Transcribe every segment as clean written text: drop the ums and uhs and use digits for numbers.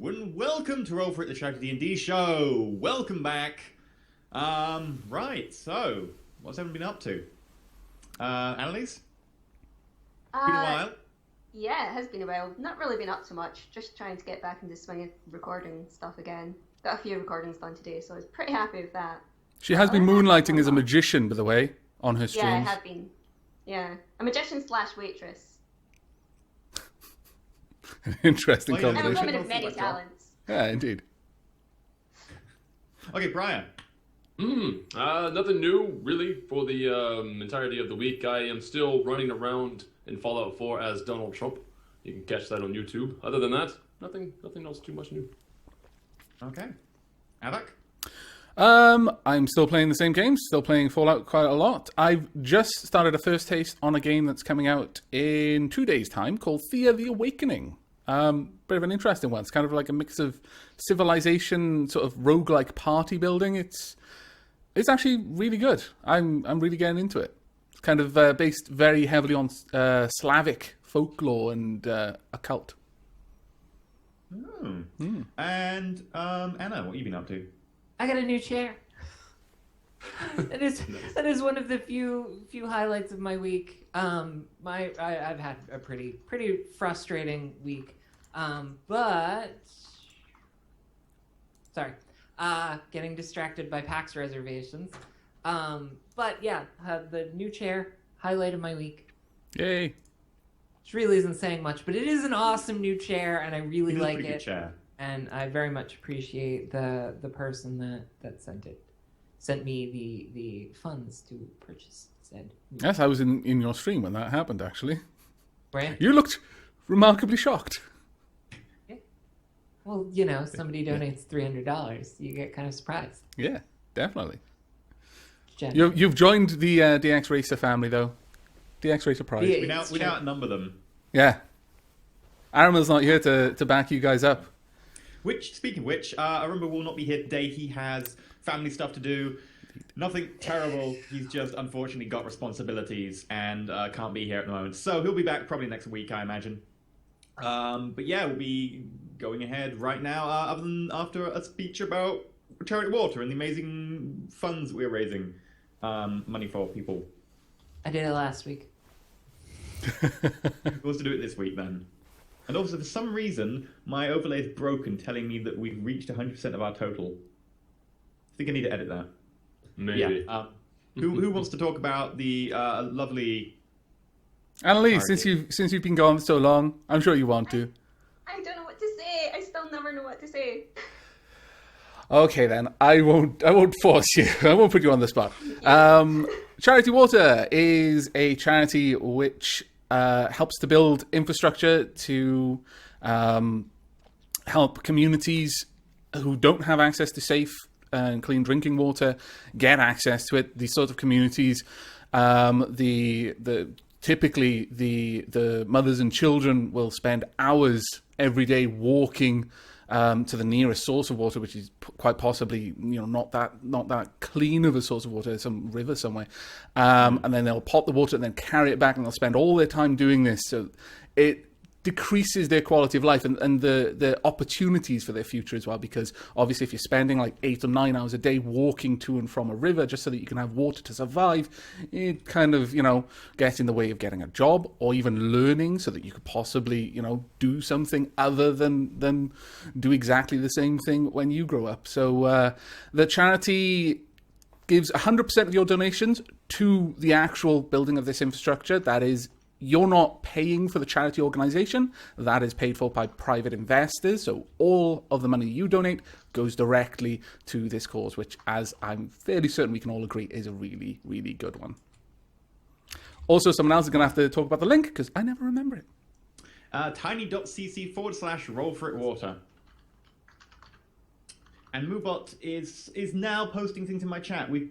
and welcome to Roll4It, the Charity D&D show. Welcome back. Right, so, what's everyone been up to? Annalise? Been a while? Yeah, it has been a while. Not really been up to much. Just trying to get back into the swing of recording stuff again. Got a few recordings done today, so I was pretty happy with that. She has been moonlighting as a magician, by the way, on her streams. Yeah, I have been. Yeah. A magician / waitress. Interesting Well, I'm a combination. woman of many talents. Yeah, indeed. Okay, Brian. Nothing new, really, for the entirety of the week. I am still running around in Fallout 4 as Donald Trump. You can catch that on YouTube. Other than that, nothing else too much new. Okay. Avak? I'm still playing the same games, still playing Fallout quite a lot. I've just started a first taste on a game that's coming out in 2 days' time called Fear the Awakening. Bit of an interesting one. It's kind of like a mix of Civilization, sort of roguelike party building. It's actually really good. I'm really getting into it. It's kind of based very heavily on Slavic folklore and occult. And Anna, what have you been up to? I got a new chair. That is one of the few highlights of my week. I've had a pretty frustrating week, but sorry, getting distracted by PAX reservations. But yeah, the new chair, highlight of my week. Yay! Which really isn't saying much, but it is an awesome new chair, and I really like Pretty good it. chair. And I very much appreciate the person that sent me the funds to purchase said. Yes, I was in your stream when that happened, actually. Right? You looked remarkably shocked. Yeah. Well, somebody donates $300, you get kind of surprised. Yeah, definitely. Generally. You've joined the DX Racer family, though. DX Racer Prize. Yeah. We now outnumber them. Yeah. Aramel's not here to back you guys up. Speaking of which, Arumba will not be here today. He has family stuff to do. Nothing terrible. He's just unfortunately got responsibilities and can't be here at the moment. So he'll be back probably next week, I imagine. But yeah, we'll be going ahead right now, other than after a speech about charity water and the amazing funds we're raising money for people. I did it last week. Who wants to do it this week then? And also, for some reason, my overlay is broken, telling me that we've reached 100% of our total. I think I need to edit that. Maybe. Yeah. Who wants to talk about the lovely... Annalise, since you've been gone so long, I'm sure you want to. I don't know what to say. I still never know what to say. Okay then, I won't force you. I won't put you on the spot. Charity Water is a charity which helps to build infrastructure to help communities who don't have access to safe and clean drinking water get access to it. These sort of communities, typically the mothers and children will spend hours every day walking to the nearest source of water, which is quite possibly not that clean of a source of water, some river somewhere, and then they'll pot the water and then carry it back, and they'll spend all their time doing this. So it decreases their quality of life and the opportunities for their future as well, because obviously if you're spending like 8 or 9 hours a day walking to and from a river just so that you can have water to survive, it kind of gets in the way of getting a job or even learning, so that you could possibly do something other than do exactly the same thing when you grow up. So the charity gives 100% of your donations to the actual building of this infrastructure. That is, you're not paying for the charity organization. That is paid for by private investors. So all of the money you donate goes directly to this cause, which, as I'm fairly certain we can all agree, is a really, really good one. Also, someone else is going to have to talk about the link, because I never remember it. Tiny.cc/Roll4It water. And Moobot is now posting things in my chat. We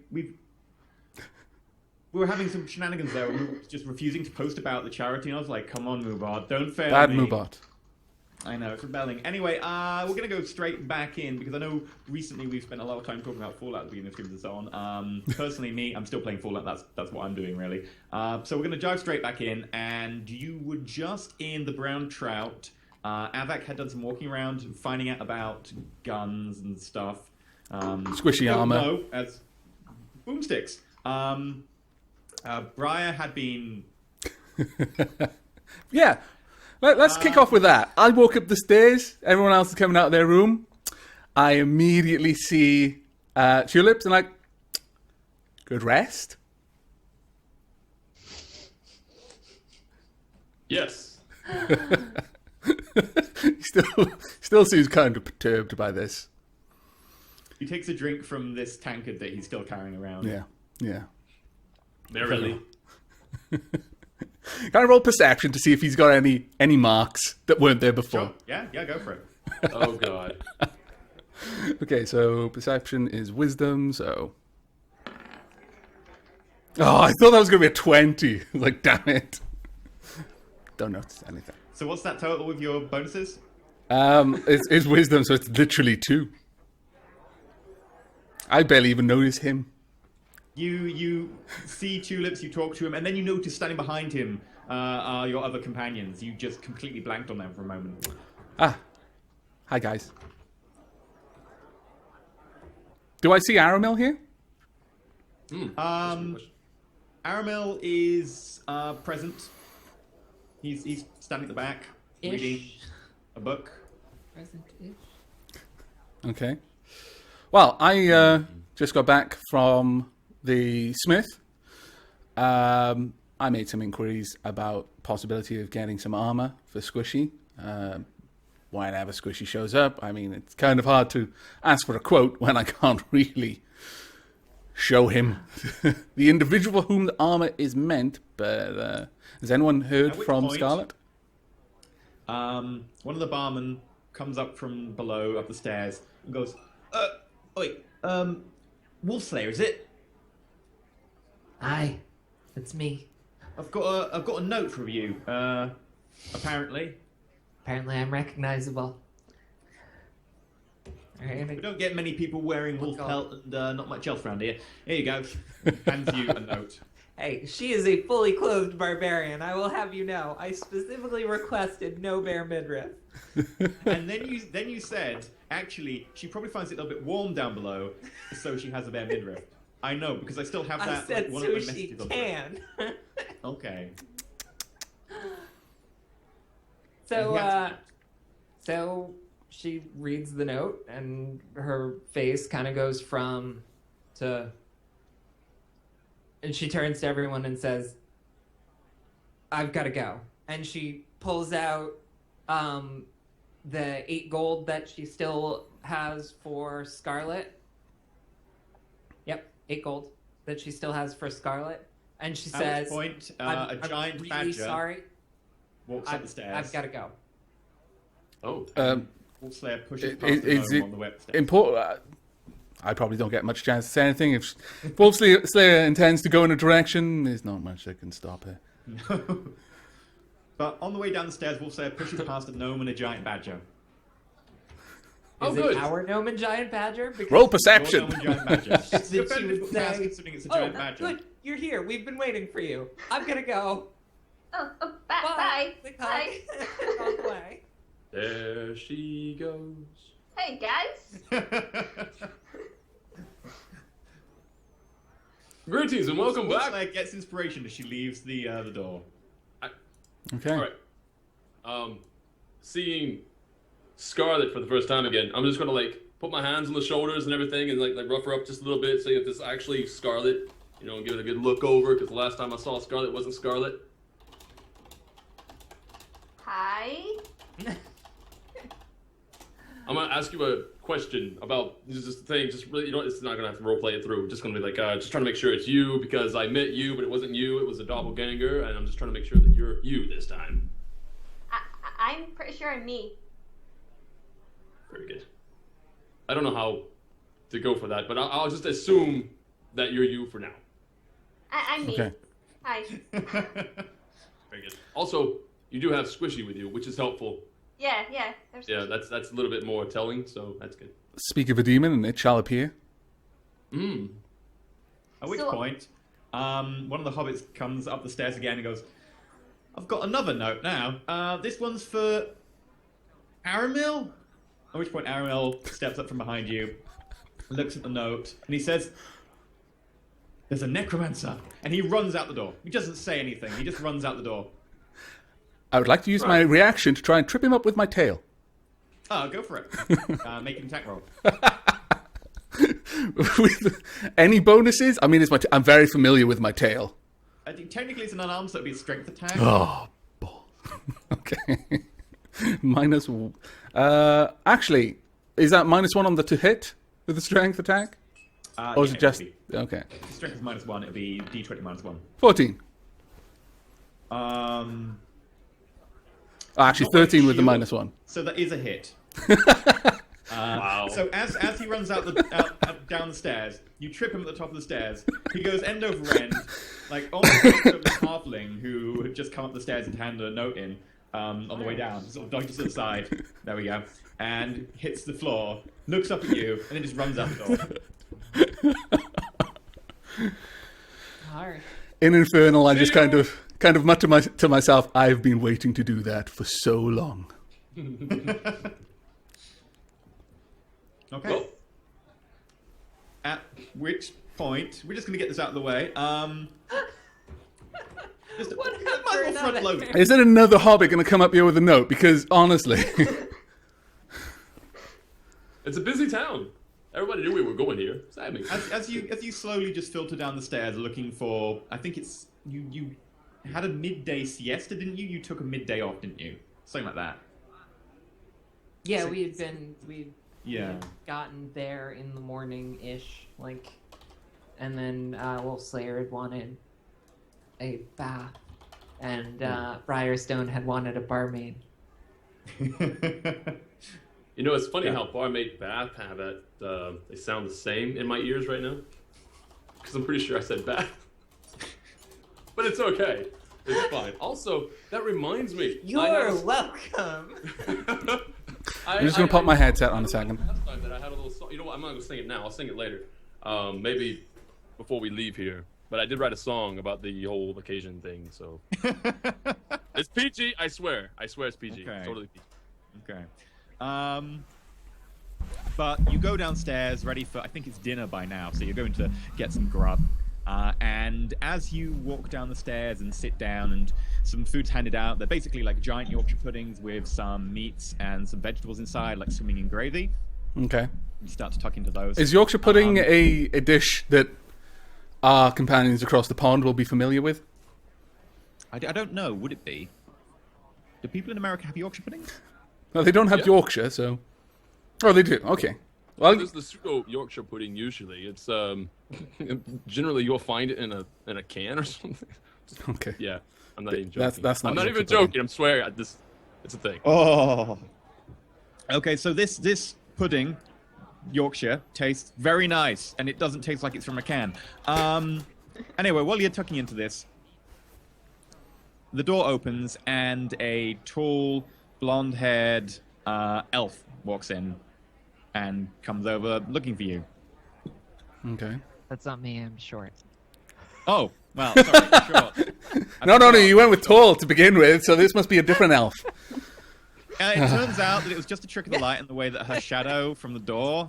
were having some shenanigans there. We were just refusing to post about the charity, and I was like, come on, Moobot, don't fail Bad me. Moobot. I know, it's rebelling. Anyway, we're going to go straight back in, because I know recently we've spent a lot of time talking about Fallout at the beginning of streams and so on. Personally, I'm still playing Fallout. That's what I'm doing, really. So we're going to dive straight back in, and you were just in the Brown Trout Avak had done some walking around, finding out about guns and stuff. Squishy armor. No, as boomsticks. Briar had been... Yeah. Let's kick off with that. I walk up the stairs. Everyone else is coming out of their room. I immediately see Tulips and like, good rest. Yes. He still seems kind of perturbed by this. He takes a drink from this tankard that he's still carrying around. Yeah. Merrily. Can I roll perception to see if he's got any marks that weren't there before? Sure. Yeah, go for it. Oh, God. Okay, so perception is wisdom, so... Oh, I thought that was going to be a 20. Like, damn it. Don't notice anything. So what's that total with your bonuses? It's wisdom, so it's literally 2. I barely even notice him. You see Tulips, you talk to him, and then you notice standing behind him are your other companions. You just completely blanked on them for a moment. Ah. Hi, guys. Do I see Aramil here? Aramil is present. He's standing at the back, reading a book. Present-ish. Okay. Well, I just got back from the Smith. I made some inquiries about possibility of getting some armor for Squishy. Whenever Squishy shows up, I mean, it's kind of hard to ask for a quote when I can't really show him the individual for whom the armor is meant. But has anyone heard from Scarlet? One of the barmen comes up from below, up the stairs, and goes, wait, Wolfslayer, is it? Aye, it's me. I've got a note from you, apparently. Apparently I'm recognizable. Alright, We don't get many people wearing wolf pelt and not much else around here. Here you go. Hands you a note. hey, she is a fully clothed barbarian, I will have you know. I specifically requested no bare midriff. And then you said, actually, she probably finds it a little bit warm down below, so she has a bare midriff. I know, because I still have that. I said one of the sushi messages on can. Okay. So she reads the note, and her face kind of goes from to, and she turns to everyone and says, "I've got to go." And she pulls out the 8 gold that she still has for Scarlet. Yep, 8 gold that she still has for Scarlet. And she At says, which point, I'm giant really badger sorry. walks up the stairs. I've got to go. Oh. Wolfslayer pushes past Is the it gnome on the web stairs. important? I probably don't get much chance to say anything. If Wolfslayer intends to go in a direction, there's not much that can stop her. No. But on the way down the stairs, Wolfslayer pushes past a gnome and a giant badger. Oh, Is good. it our gnome and giant badger? Because Roll Your perception. gnome and giant badger. It's Defend she would it, pass say- considering it's a giant oh, badger. good. You're here. We've been waiting for you. I'm gonna go. Bye. Click Bye. hug. On the way. There she goes. Hey, guys. Greetings and welcome back. Wolfslayer gets inspiration as she leaves the door. Okay. All right. Seeing Scarlet for the first time again, I'm just gonna like put my hands on the shoulders and everything, and like rough her up just a little bit, see if this is actually Scarlet. You know, give it a good look over, because the last time I saw Scarlet it wasn't Scarlet. Hi. I'm gonna ask you a question about this thing. Just really, you know, it's not gonna have to roleplay it through. Just gonna be like, just trying to make sure it's you because I met you, but it wasn't you. It was a doppelganger, and I'm just trying to make sure that you're you this time. I'm pretty sure I'm me. Very good. I don't know how to go for that, but I'll just assume that you're you for now. I'm me. Okay. Hi. Very good. Also, you do have Squishy with you, which is helpful. Yeah. There's Yeah, that's a little bit more telling, so that's good. Speak of a demon, and it shall appear. At which So- point, one of the hobbits comes up the stairs again and goes, I've got another note now. This one's for Aramil? At which point Aramil steps up from behind you, looks at the note, and he says, "There's a necromancer." And he runs out the door. He doesn't say anything. He just runs out the door. I would like to use my reaction to try and trip him up with my tail. Oh, go for it. Make an attack roll. With any bonuses? I mean, I'm very familiar with my tail. I think technically it's an unarmed, so it'd be a strength attack. Oh, ball. Okay. Minus. Actually, is that -1 on the to hit with the strength attack? Or is Yeah, it just would be. okay? If the strength is -1, it'd be D20 -1. 14. Actually, Not like 13 with the shield. -1. So that is a hit. Wow. So as he runs out down the stairs, you trip him at the top of the stairs. He goes end over end, like almost like the halfling who had just come up the stairs and handed a note in on the way down. Sort of dodges to the side. There we go. And hits the floor, looks up at you, and then just runs out the door. Alright. In Infernal, I just kind of mutter to myself, I've been waiting to do that for so long. Okay. Well, At which point, we're just going to get this out of the way. Just What might as happened well front out load there? it. Is it another hobbit going to come up here with a note? Because honestly, it's a busy town. Everybody knew we were going here. Sadly. As you slowly just filter down the stairs looking for, I think it's you had a midday siesta, didn't you? You took a midday off, didn't you? Something like that. Yeah, So- we'd Yeah. gotten there in the morning-ish, like, and then Wolf Slayer had wanted a bath, and Briarstone had wanted a barmaid. You know, it's funny how barmaid bath habit, they sound the same in my ears right now. Because I'm pretty sure I said bath. But it's okay. It's fine. Also, that reminds me. You're welcome. I'm just going to pop my headset on a second. Last time that I had a little song. You know what? I'm not going to sing it now. I'll sing it later. Maybe before we leave here. But I did write a song about the whole occasion thing, so. It's PG, I swear. I swear it's PG. Okay. Totally PG. Okay. But you go downstairs ready for, I think it's dinner by now, so you're going to get some grub. And as you walk down the stairs and sit down and some food's handed out, they're basically like giant Yorkshire puddings with some meats and some vegetables inside, like swimming in gravy. Okay. You start to tuck into those. Is Yorkshire pudding a dish that our companions across the pond will be familiar with? I don't know, would it be? Do people in America have Yorkshire puddings? No, they don't have Yeah. Yorkshire, so... Oh, they do. Okay. Well, There's the pseudo Yorkshire pudding usually. It's generally you'll find it in a can or something. okay. Yeah, I'm not even joking. That's not I'm not Yorkshire even pudding. joking. I'm swearing. It's a thing. Oh. Okay, so this pudding, Yorkshire, tastes very nice, and it doesn't taste like it's from a can. Anyway, while you're tucking into this, the door opens, and a tall, blonde-haired elf walks in and comes over looking for you. Okay. That's not me, I'm short. Oh, well, sorry, sure. No, you went with tall to begin with, so this must be a different elf. It turns out that it was just a trick of the light in the way that her shadow from the door.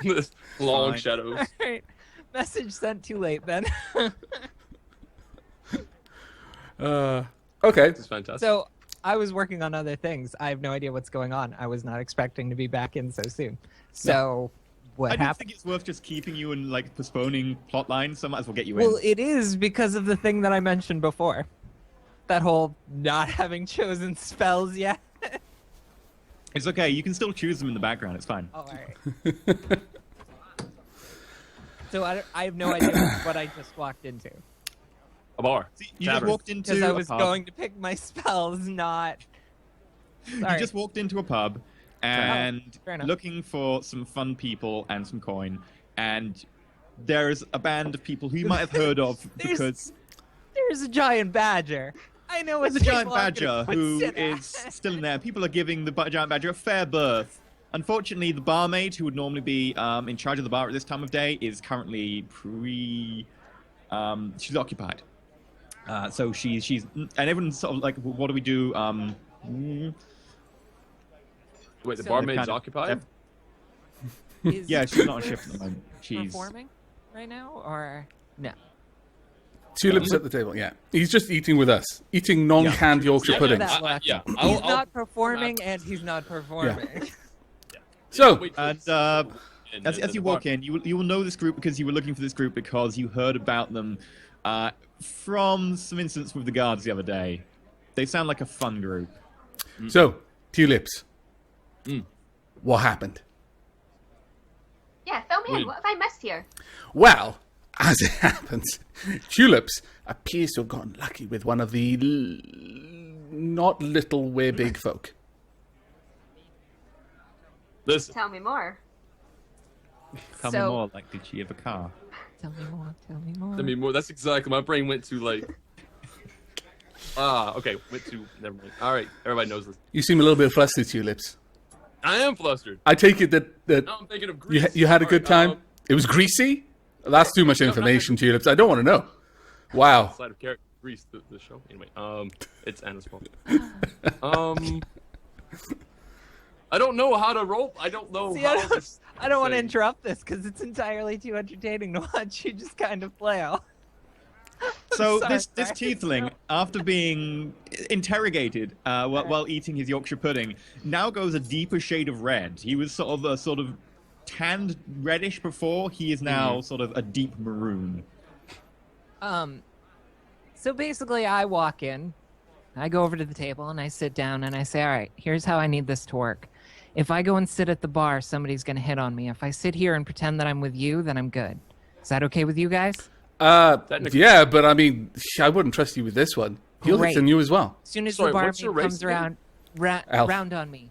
This long Fine. shadows. Alright. Message sent too late then. Okay. This is fantastic. So I was working on other things. I have no idea what's going on. I was not expecting to be back in so soon. So what I don't happened? think it's worth just keeping you and like postponing plot lines, so I might as well get you Well, in. it is because of the thing that I mentioned before. That whole not having chosen spells yet. It's okay, you can still choose them in the background, it's fine. Oh, alright. So I have no idea what I just walked into. A bar. See, you just Tavern. walked into Because I a was pub. going to pick my spells, not... Sorry. You just walked into a pub and Fair enough. looking for some fun people and some coin, and there's a band of people who you might have heard of because There's a giant badger. I know there's it's a giant badger who is still in there. People are giving the giant badger a fair berth. Unfortunately, the barmaid, who would normally be in charge of the bar at this time of day, is currently she's occupied. So she's and everyone's sort of like, what do we do? Wait, the So- barmaid's Kind of- occupied? Is Yeah, she's not on shift at the moment. She's performing right now, or no? Tulips at the table. Yeah, he's just eating with us, eating non-canned Yorkshire I know puddings. that. Yeah. He's not performing, and he's not performing. So, Wait, And as you walk in, you will know this group because you were looking for this group because you heard about them from some incidents with the guards the other day. They sound like a fun group. Tulips. What happened? Yeah, fill me in. Wait. What have I missed here? Well, as it happens, Tulips appears to have gotten lucky with one of the not little, we're big folk. Listen, Tell me more. Tell me So- more. Like, did she have a car? Tell me more. Tell me more. I mean, more. That's exactly. My brain went to like. Okay. Went to. Never mind. All right. Everybody knows this. You seem a little bit flustered, Tulips. I am flustered. I take it that Now I'm thinking of Greece. you had a good All right, time? It was greasy? That's too much information, Tulips. I don't want to know. Wow. Side of character, Greece, the show. Anyway, it's Anna's fault. I don't know how to roll. I don't know See, how to I don't want to say. interrupt this because it's entirely too entertaining to watch you just kind of flail. So Sorry, this Brian. tiefling, after being interrogated while eating his Yorkshire pudding, now goes a deeper shade of red. He was sort of tanned reddish before. He is now sort of a deep maroon. So basically, I walk in, I go over to the table, and I sit down, and I say, all right, here's how I need this to work. If I go and sit at the bar, somebody's going to hit on me. If I sit here and pretend that I'm with you, then I'm good. Is that okay with you guys? Technically- Yeah, but I mean, I wouldn't trust you with this one. He'll hit Great. on you as well. As soon as Sorry, the what's your barmaid race comes again? around, Elf. round on me.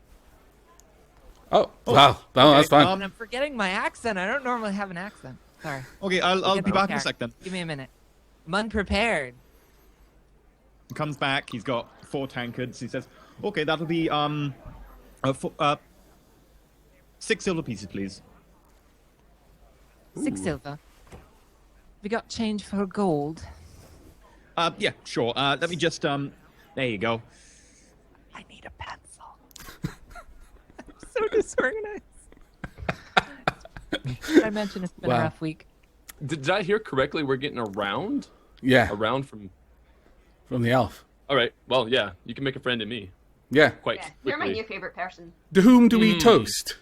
Oh, wow. No, that's fine. And I'm forgetting my accent. I don't normally have an accent. Sorry. Okay, I'll Get be the back in a character. sec then. Give me a minute. I'm unprepared. He comes back. He's got 4 tankards. He says, "Okay, that'll be 6 silver pieces, please." 6 silver. We got change for gold. Yeah, sure. Let me just there you go. I need a pencil. I'm so disorganized. Did I mention it's been Wow. a rough week? Did I hear correctly? We're getting around Yeah, from. from the elf. All right. Well, yeah. You can make a friend in me Yeah. quite Yeah, you're my quickly. new favorite person. To whom do we toast?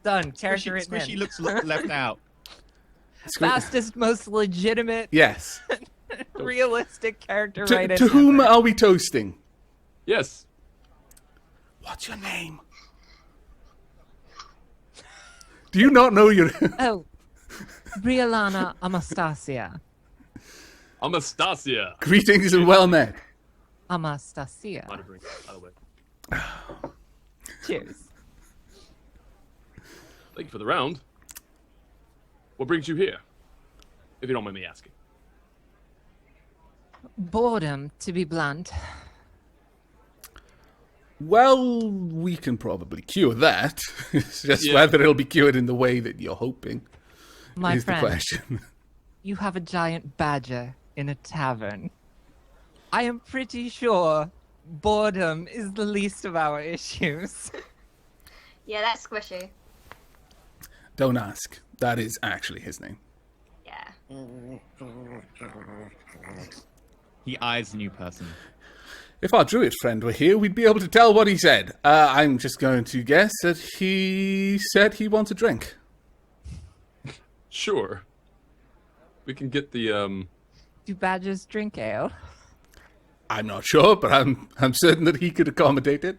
Done. Character Squishy, written Squishy in. looks left out. Fastest, most legitimate, Yes. realistic character To, written. to whom ever. are we toasting? Yes. What's your name? Do you not know your... Oh, Briolana Amastasia. Amastasia. Greetings and well met. Amastasia. Might have drink, by the way. Cheers. Thank you for the round. What brings you here? If you don't mind me asking. Boredom, to be blunt. Well, we can probably cure that. It's just Yeah. whether it'll be cured in the way that you're hoping My is friend, the question. you have a giant badger in a tavern. I am pretty sure boredom is the least of our issues. Yeah, that's Squishy. Don't ask. That is actually his name. Yeah. He eyes the new person. If our druid friend were here, we'd be able to tell what he said. I'm just going to guess that he said he wants a drink. Sure. We can get the Do badgers drink ale? I'm not sure, but I'm certain that he could accommodate it.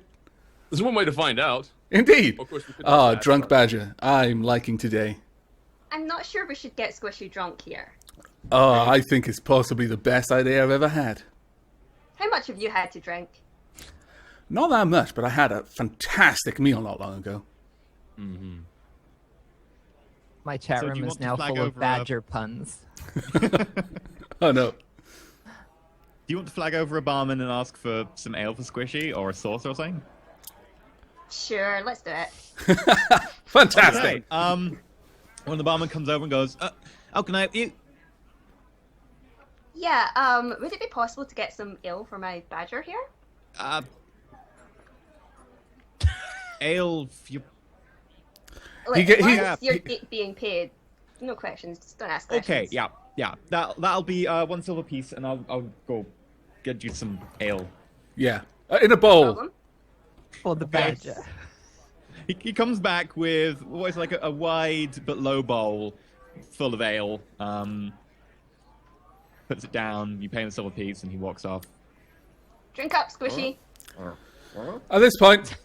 There's one way to find out. Indeed. Of course, we could Ah, ask drunk that. badger. I'm liking today. I'm not sure we should get Squishy drunk here. Oh, I think it's possibly the best idea I've ever had. How much have you had to drink? Not that much, but I had a fantastic meal not long ago. My chat So do room you is want to now flag full of over, badger puns. Oh no. Do you want to flag over a barman and ask for some ale for Squishy or a sauce or something? Sure, let's do it. Fantastic. Okay. When the barman comes over and goes, "How can I help you?" Yeah, would it be possible to get some ale for my badger here? ale for your... Like, get- as he- long as you're being paid, no questions. Just don't ask questions. Okay, yeah. That'll be 1 silver piece, and I'll go get you some ale. Yeah. In a bowl. Problem? For the badger. He comes back with what is like a wide but low bowl full of ale. Puts it down. You pay him a silver piece, and he walks off. Drink up, Squishy. At this point,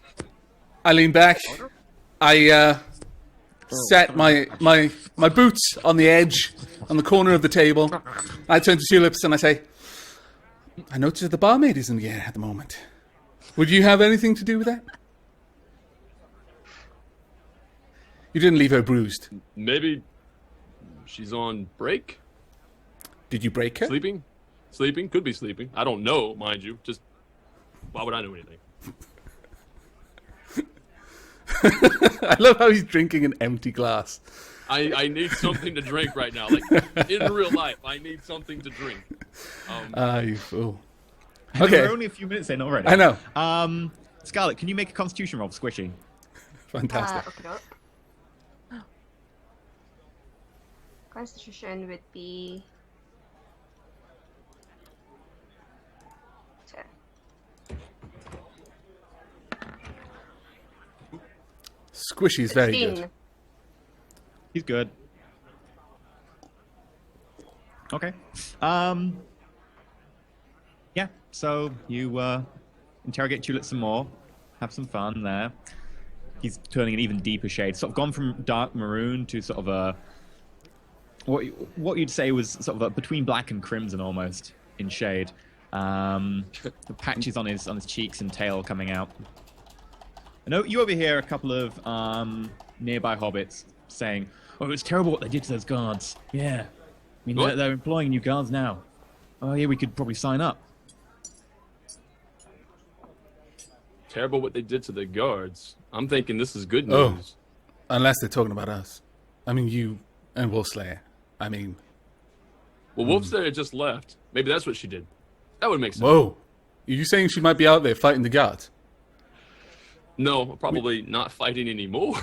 I lean back. I set my boots on the edge, on the corner of the table. I turn to Tulips and I say, I notice that the barmaid isn't here at the moment. Would you have anything to do with that? You didn't leave her bruised. Maybe she's on break? Did you break her? Sleeping? Sleeping? Could be sleeping. I don't know, mind you. Just, why would I know anything? I love how he's drinking an empty glass. I need something to drink right now. Like, in real life, I need something to drink. You fool. We're Okay, only a few minutes in already. I know. Scarlet, can you make a Constitution roll for Squishy? Fantastic. Okay, up. Constitution would be 10. Squishy's very 16. good. He's good. Okay. Yeah, so you interrogate Tulip some more. Have some fun there. He's turning an even deeper shade. Sort of gone from dark maroon to sort of a... What you'd say was sort of a, between black and crimson almost in shade. The patches on his cheeks and tail coming out. I know you overhear a couple of nearby hobbits saying, "Oh, it's terrible what they did to those guards." Yeah, I mean they're employing new guards now. Oh yeah, we could probably sign up. Terrible what they did to the guards. I'm thinking this is good Oh. news. Unless they're talking about us. I mean, you and Wolfslayer. I mean, Well, Wolfslayer just left. Maybe that's what she did. That would make sense. whoa. Are you saying she might be out there fighting the guards? No, probably not fighting anymore.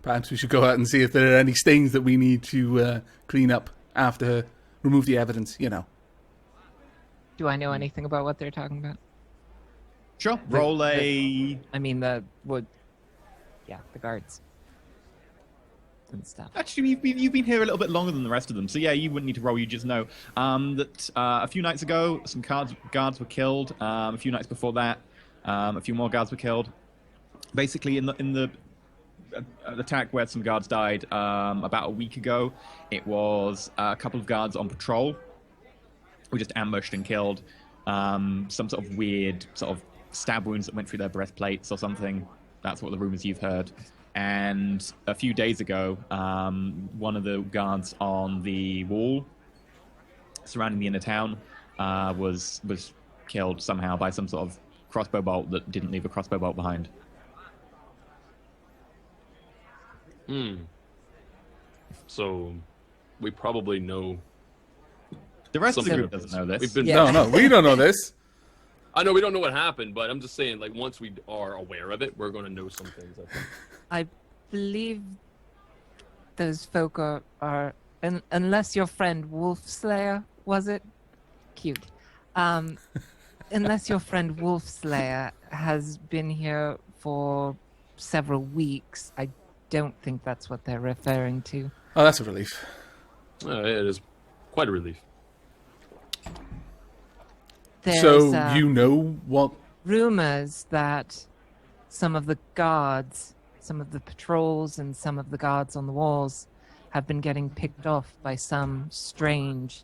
Perhaps we should go out and see if there are any stains that we need to clean up after her, remove the evidence, you know. Do I know anything about what they're talking about? Sure. Roll a... I mean, the guards and stuff. Actually, you've been here a little bit longer than the rest of them, so yeah, you wouldn't need to roll. You just know that a few nights ago, some guards were killed. A few nights before that, a few more guards were killed. Basically, in the attack where some guards died about a week ago, it was a couple of guards on patrol were just ambushed and killed. Some sort of weird sort of stab wounds that went through their breastplates or something. That's what the rumors you've heard. And a few days ago, one of the guards on the wall surrounding the inner town was killed somehow by some sort of crossbow bolt that didn't leave a crossbow bolt behind. So, we probably know. The rest of the Something group doesn't know this. We've been. No, we don't know this. I know we don't know what happened, but I'm just saying, like, once we are aware of it, we're going to know some things. I think. I believe those folk are unless your friend Wolfslayer, was it? Cute. Unless your friend Wolfslayer has been here for several weeks, I don't think that's what they're referring to. Oh, that's a relief. It is quite a relief. There's, So you know what... rumors that some of the guards, some of the patrols, and some of the guards on the walls have been getting picked off by some strange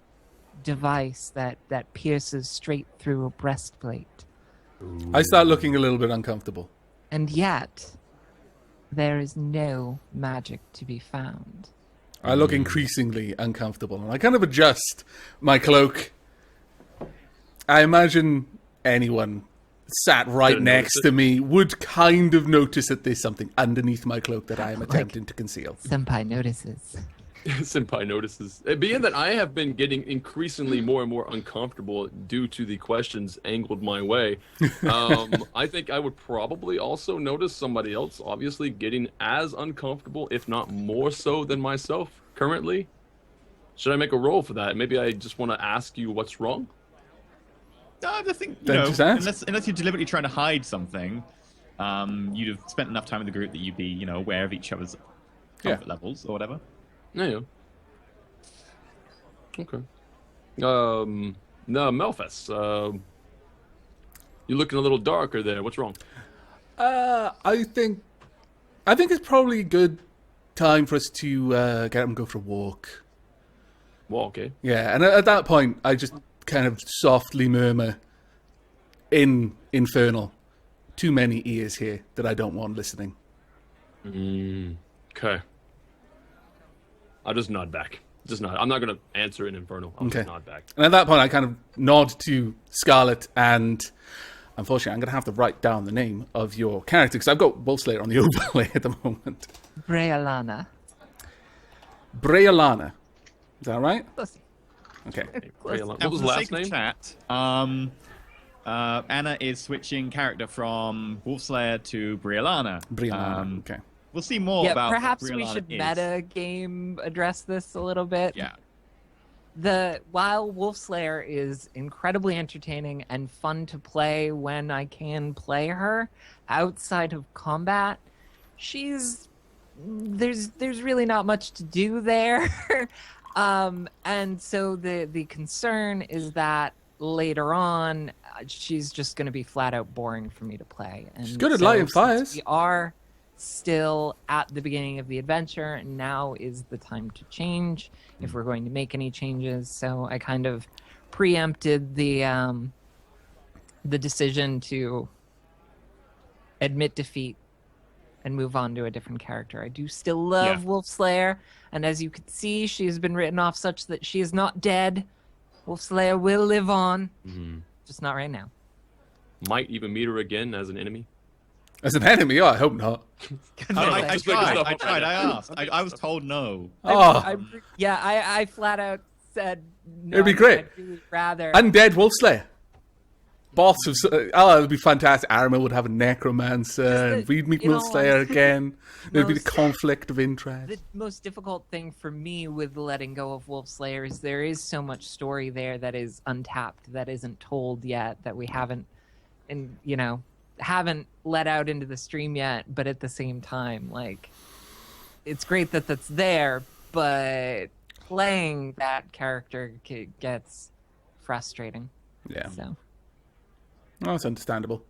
device that pierces straight through a breastplate. I start looking a little bit uncomfortable. And yet, there is no magic to be found. I look increasingly uncomfortable, and I kind of adjust my cloak. I imagine anyone sat right Didn't next notice to me would kind of notice that there's something underneath my cloak that I am attempting to conceal. Senpai notices. Senpai notices. Being that I have been getting increasingly more and more uncomfortable due to the questions angled my way, I think I would probably also notice somebody else obviously getting as uncomfortable, if not more so than myself currently. Should I make a roll for that? Maybe I just want to ask you what's wrong? No, I think, Just ask. unless you're deliberately trying to hide something, you'd have spent enough time in the group that you'd be, aware of each other's comfort levels or whatever. Yeah. Okay. No, Melphus, you're looking a little darker there. What's wrong? I think it's probably a good time for us to get up and go for a walk. Well, okay. Yeah, and at that point, I just kind of softly murmur in Infernal, too many ears here that I don't want listening. Okay. I'll just nod back. Just nod. I'm not going to answer in Infernal. I'll just nod back. And at that point, I kind of nod to Scarlet, and unfortunately, I'm going to have to write down the name of your character, because I've got Wolfslayer on the overlay at the moment. Brealana. Brealana. Is that right? Close. Okay. What Now, was for the the last sake of name? chat, Anna is switching character from Wolfslayer to Brialana. Brealana. Okay. We'll see more Yeah, about perhaps what we Brialana should is. meta game address this a little bit. Yeah. While Wolfslayer is incredibly entertaining and fun to play when I can play her outside of combat, there's really not much to do there. And so the concern is that later on she's just going to be flat out boring for me to play. And She's good at lighting since fires. We are still at the beginning of the adventure, and now is the time to change if we're going to make any changes. So I kind of preempted the decision to admit defeat and move on to a different character. I do still love Wolfslayer, and as you can see, she has been written off such that she is not dead. Wolfslayer will live on, just not right now. Might even meet her again as an enemy. As an enemy? Oh, I hope not. I Just making stuff up tried. right I now. asked. I was told no. Oh, I flat out said no. It'd be great. I'd really rather. Undead Wolfslayer. Boss of... Oh, it would be fantastic. Aramil would have a necromancer, and we'd meet in all Wolfslayer honesty, again. There'd be the most- conflict of interest. The most difficult thing for me with letting go of Wolfslayer is there is so much story there that is untapped, that isn't told yet, that we haven't let out into the stream yet. But at the same time, like, it's great that that's there, but playing that character gets frustrating. Yeah. So Oh, it's understandable.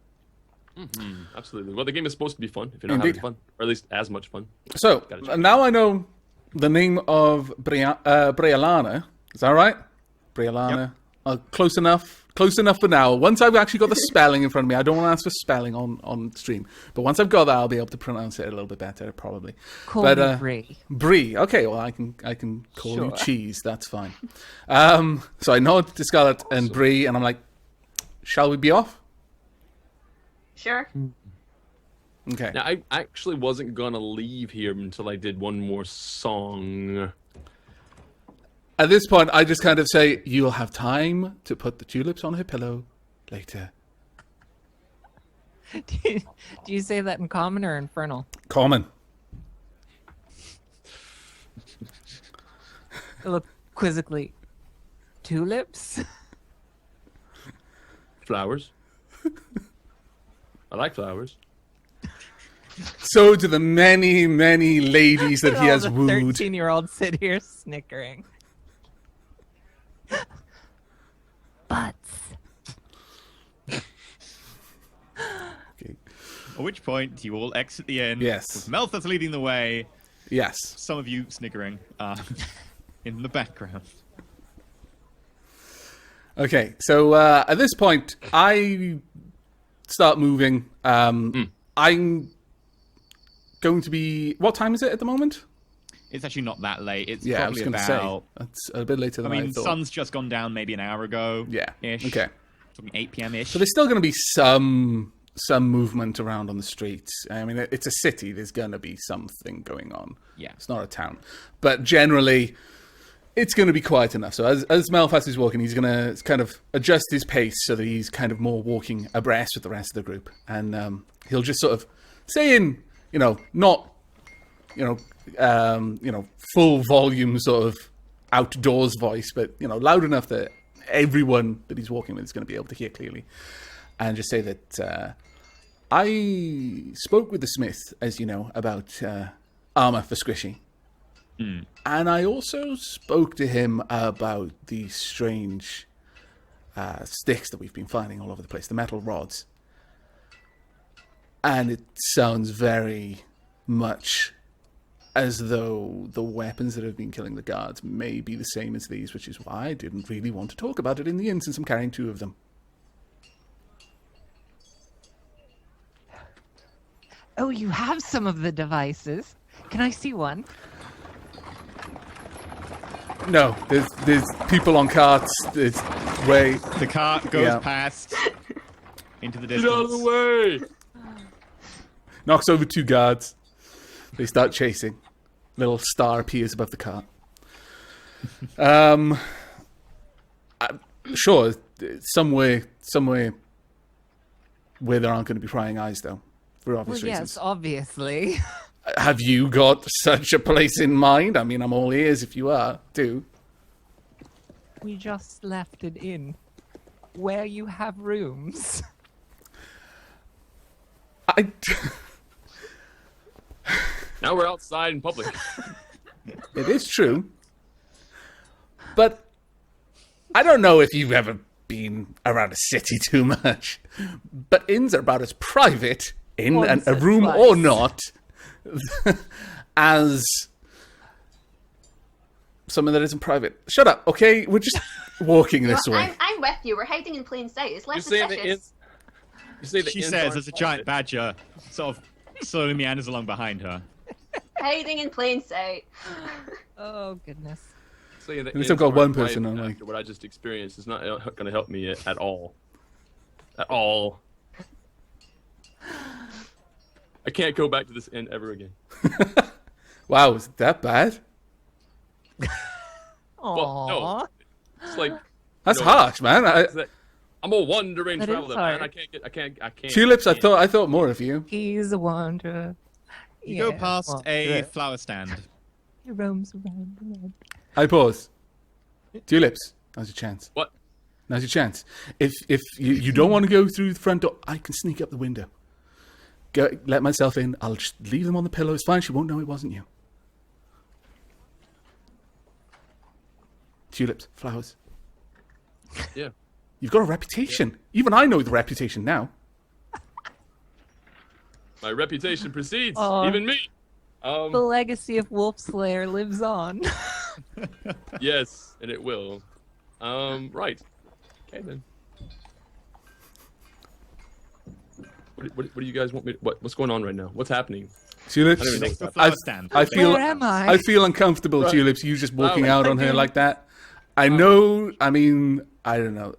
Absolutely. Well, the game is supposed to be fun if you're not Indeed. having fun, or at least as much fun. So, Gotta check. now I know the name of Brealana. Is that right? Brealana. Close enough. Close enough for now. Once I've actually got the spelling in front of me, I don't want to ask for spelling on stream. But once I've got that, I'll be able to pronounce it a little bit better, probably. call But, me Bree. Brie. Okay, well, I can call you Sure. Cheese. That's fine. So I nod to Scarlet and Brie, and I'm like, shall we be off? Sure. Okay. Now, I actually wasn't gonna leave here until I did one more song. At this point, I just kind of say, you'll have time to put the tulips on her pillow later. Do you say that in common or infernal? Common. I look quizzically. Tulips? Flowers. I like flowers. So do the many, many ladies that he has All the wooed. 13-year-olds sit here snickering. Butts. Okay. At which point you all exit the inn. Yes. With Melthus leading the way. Yes. Some of you sniggering in the background. Okay, so at this point, I start moving. I'm going to be... What time is it at the moment? It's actually not that late. It's Yeah, I was probably going to about... say. That's a bit later I than I mean, thought. sun's just gone down maybe an hour ago. Yeah, Ish. okay. Something 8 p.m. ish. So there's still going to be some some movement around on the streets. I mean, it's a city. There's going to be something going on. Yeah. It's not a town. But generally, it's going to be quiet enough. So as Malphas is walking, he's going to kind of adjust his pace so that he's kind of more walking abreast with the rest of the group. And he'll just sort of say in, not, full volume sort of outdoors voice, but, loud enough that everyone that he's walking with is going to be able to hear clearly. And just say that I spoke with the smith, as you know, about armor for Squishy. Mm. And I also spoke to him about these strange sticks that we've been finding all over the place, the metal rods. And it sounds very much as though the weapons that have been killing the guards may be the same as these, which is why I didn't really want to talk about it in the inn since I'm carrying 2 of them. Oh, you have some of the devices. Can I see one? No, there's people on carts. There's way. The cart goes past into the distance. Get out of the way! Knocks over 2 guards. They start chasing. Little star appears above the cart. Sure, somewhere where there aren't going to be prying eyes, though, for obvious Well, reasons. yes, obviously. Have you got such a place in mind? I mean, I'm all ears if you are, too. We just left an inn where you have rooms. Now we're outside in public. It is true. But I don't know if you've ever been around a city too much. But inns are about as private, in Once a or room twice. or not, as something that isn't private. Shut up, okay? We're just walking this Well, way. I'm with you. We're hiding in plain sight. It's You're less saying the suspicious. inns. You say the She inns says aren't as a giant private. badger sort of slowly meanders along behind her. Hiding in plain sight. Oh, goodness. Saying the At least I've inns got aren't one person private on, like- after what I just experienced is not going to help me at all. At all. I can't go back to this inn ever again. Wow, is it that bad? Well, no. Aww. It's like That's No. harsh, man. it's like, I'm a wandering That is traveler, man. hard. I can't. Tulips, I thought more of you. He's a wanderer. You go past a flower stand. He roams around the land. I pause. Tulips, now's your chance. What? Now's your chance. If you don't want to go through the front door, I can sneak up the window. Go, let myself in. I'll just leave them on the pillow. It's fine. She won't know it wasn't you. Tulips, flowers. Yeah. You've got a reputation. Even I know the reputation now. My reputation precedes Aw. even me. The legacy of Wolf Slayer lives on. Yes, and it will. Right. Okay then. What do you guys want me? What's going on right now? What's happening? Tulips, I don't even know Next to a what's flower I- stand. I feel Where am I? I feel uncomfortable, Right. Tulips. You just walking Right. out on her like that. I know. I mean, I don't know.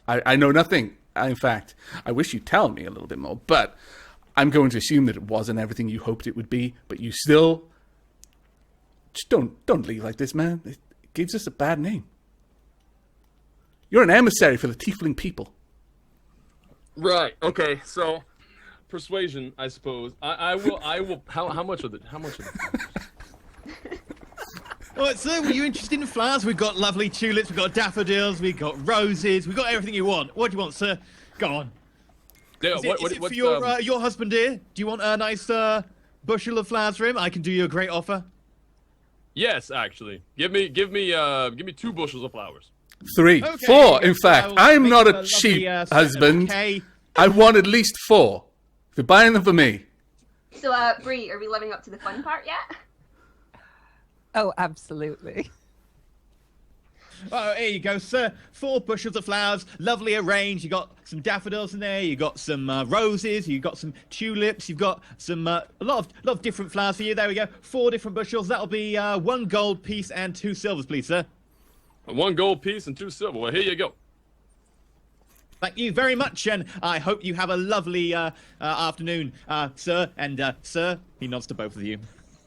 I know nothing. In fact, I wish you'd tell me a little bit more. But I'm going to assume that it wasn't everything you hoped it would be. But you still just don't leave like this, man. It gives us a bad name. You're an emissary for the Tiefling people. Right. Okay. So, persuasion, I suppose. I will. How much of it? How much of it? Alright, so were you interested in flowers? We've got lovely tulips, we've got daffodils, we've got roses, we've got everything you want. What do you want, sir? Go on. Yeah, Is it for your husband, dear? Do you want a nice bushel of flowers for him? I can do you a great offer. Yes, actually. Give me 2 bushels of flowers. 3, Okay, 4, in so fact. I'll I'm make not you a lovely, cheap set husband. bouquet. I want at least 4. If you're buying them for me. So, Bree, are we living up to the fun part yet? Oh, absolutely. Oh, here you go, sir. 4 bushels of flowers, lovely arranged. You got some daffodils in there. You got some roses. You got some tulips. You've got some a lot of different flowers for you. There we go. 4 different bushels. That'll be 1 gold piece and 2 silvers, please, sir. 1 gold piece and 2 silver. Well, here you go. Thank you very much, and I hope you have a lovely afternoon, sir. And sir, he nods to both of you.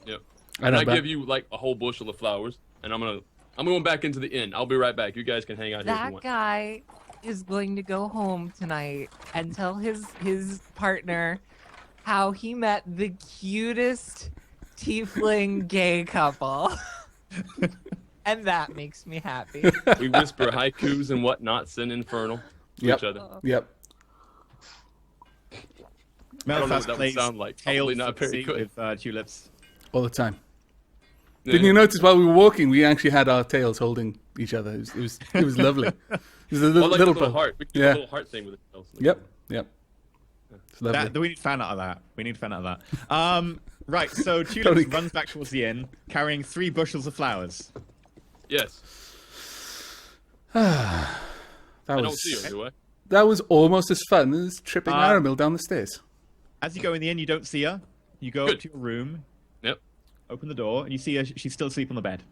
Yep. I And know, I but- give you like a whole bushel of flowers, and I'm going back into the inn. I'll be right back. You guys can hang out here if you That want. guy is going to go home tonight and tell his partner how he met the cutest tiefling gay couple. And that makes me happy. We whisper haikus and whatnot, send infernal to Yep. each other. Yep. I don't know what Melfast that would plays sound like. Tales Probably not of the very Sea good. with Tulips. All the time. Yeah. Didn't you notice while we were walking, we actually had our tails holding each other? It was lovely. It was a Well, like little the little ball. heart. We can do Yeah. a little heart thing with it. Yep. It's lovely. We need fan out of that. We need fan out of that. Right, so Tulips Totally. runs back towards the inn, carrying 3 bushels of flowers. Yes. that I don't was see her, do I? that was almost as fun as tripping Uh, Aramil down the stairs. As you go in the inn, you don't see her. You go up Good. to your room, Yep. open the door, and you see her. She's still asleep on the bed.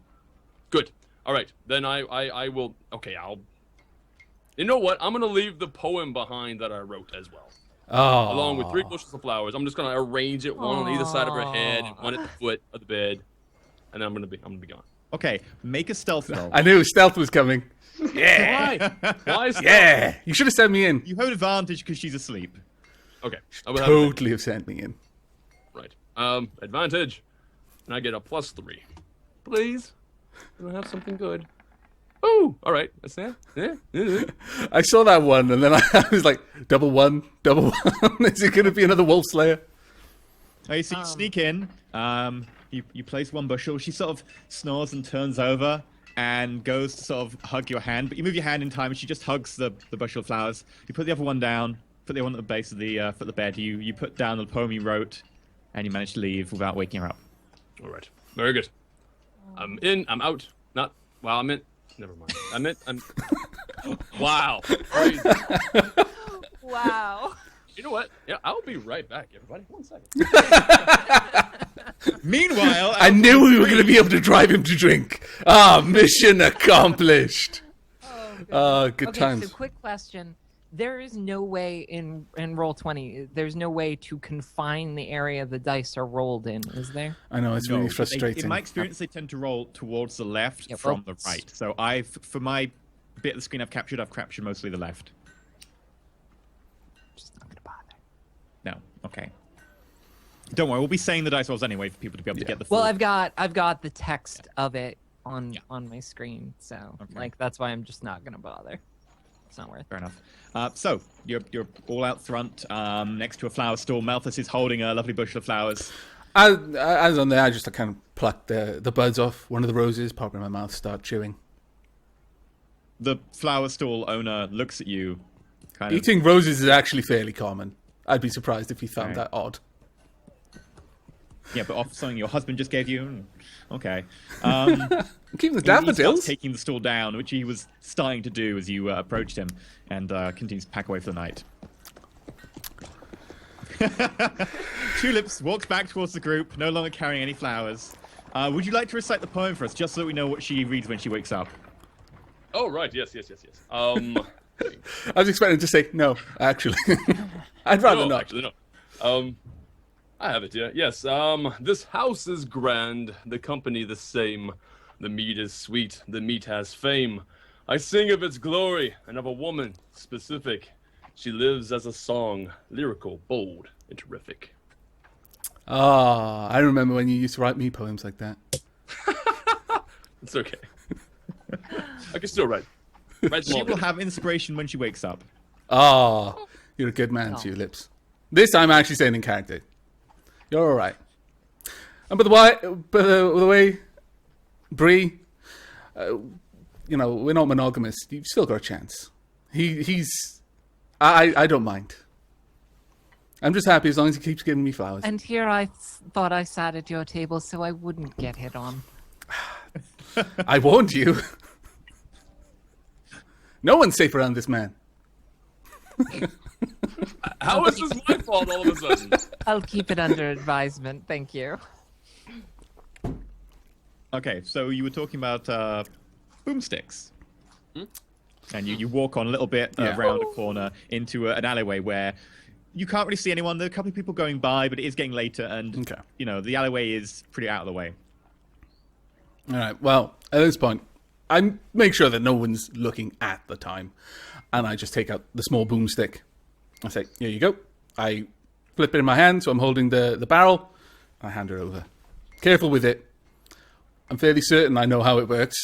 Good. All right. Then I will. Okay, You know what? I'm gonna leave the poem behind that I wrote as well, Oh, along with 3 bushels of flowers. I'm just gonna arrange it, one on either side of her head and one at the foot of the bed, and then I'm gonna be gone. Okay, make a stealth roll. I knew stealth was coming. Why? Why? Is Yeah, you should have sent me in. You have advantage because she's asleep. Okay. I will have it. Totally have sent me in. Right. Advantage, and I get a +3. Please. Can I have something good? Oh, all right. That's that. Yeah. I saw that one, and then I was like, double one. Is it going to be another wolf slayer? Okay, so you sneak in. You place 1 bushel. She sort of snores and turns over and goes to sort of hug your hand. But you move your hand in time, and she just hugs the bushel of flowers. You put the other one down. Put the other one at the base of the foot of the bed. You put down the poem you wrote, and you manage to leave without waking her up. All right. Very good. I'm in. I'm out. Not. Well, I'm in. Never mind. I'm. Wow. Crazy. Wow. You know what? Yeah, I'll be right back, everybody. 1 second. Meanwhile, I knew we were going to be able to drive him to drink. Mission accomplished. Good Okay, times. so quick question. There is no way in Roll20, there's no way to confine the area the dice are rolled in, is there? I know, it's no, really but frustrating. in my experience, they tend to roll towards the left Yeah, from well, the right. So for my bit of the screen I've captured mostly the left. Just not gonna bother. No, okay. Don't worry, we'll be saying the dice rolls anyway for people to be able to get the full. Well, I've got the text of it on my screen, so Okay. that's why I'm just not gonna bother. It's not worth it. Fair enough. So you're all out front, next to a flower stall. Malthus is holding a lovely bushel of flowers. As on there, I just kind of plucked the buds off one of the roses, pop it in my mouth, start chewing. The flower stall owner looks at you, kind of. Eating roses is actually fairly common. I'd be surprised if he found Right. that odd. Yeah, but off something your husband just gave you. Okay. Keep the He starts daffodils. taking the stool down, which he was starting to do as you approached him, and continues to pack away for the night. Tulips walks back towards the group, no longer carrying any flowers. Would you like to recite the poem for us, just so that we know what she reads when she wakes up? Oh, right. Yes. I was expecting to say no, actually. I'd rather no, not. actually, no. I have it here. Yes. This house is grand, the company the same. The meat is sweet, the meat has fame. I sing of its glory and of a woman specific. She lives as a song, lyrical, bold, and terrific. I remember when you used to write me poems like that. It's okay. I can still write. Write She small will bit. have inspiration when she wakes up. You're a good man, Tulips. This I'm actually saying in character. You're all right. And by the way, Bree, we're not monogamous. You've still got a chance. I don't mind. I'm just happy as long as he keeps giving me flowers. And here I thought I sat at your table so I wouldn't get hit on. I warned you. No one's safe around this man. How is this my fault all of a sudden? I'll keep it under advisement, thank you. Okay, so you were talking about boomsticks. And you walk on a little bit around a corner into an alleyway where you can't really see anyone. There are a couple of people going by, but it is getting later, and the alleyway is pretty out of the way. All right. Well, at this point, I make sure that no one's looking at the time, and I just take out the small boomstick. I say, "Here you go." I flip it in my hand, so I'm holding the barrel. I hand her over. Careful with it. I'm fairly certain I know how it works,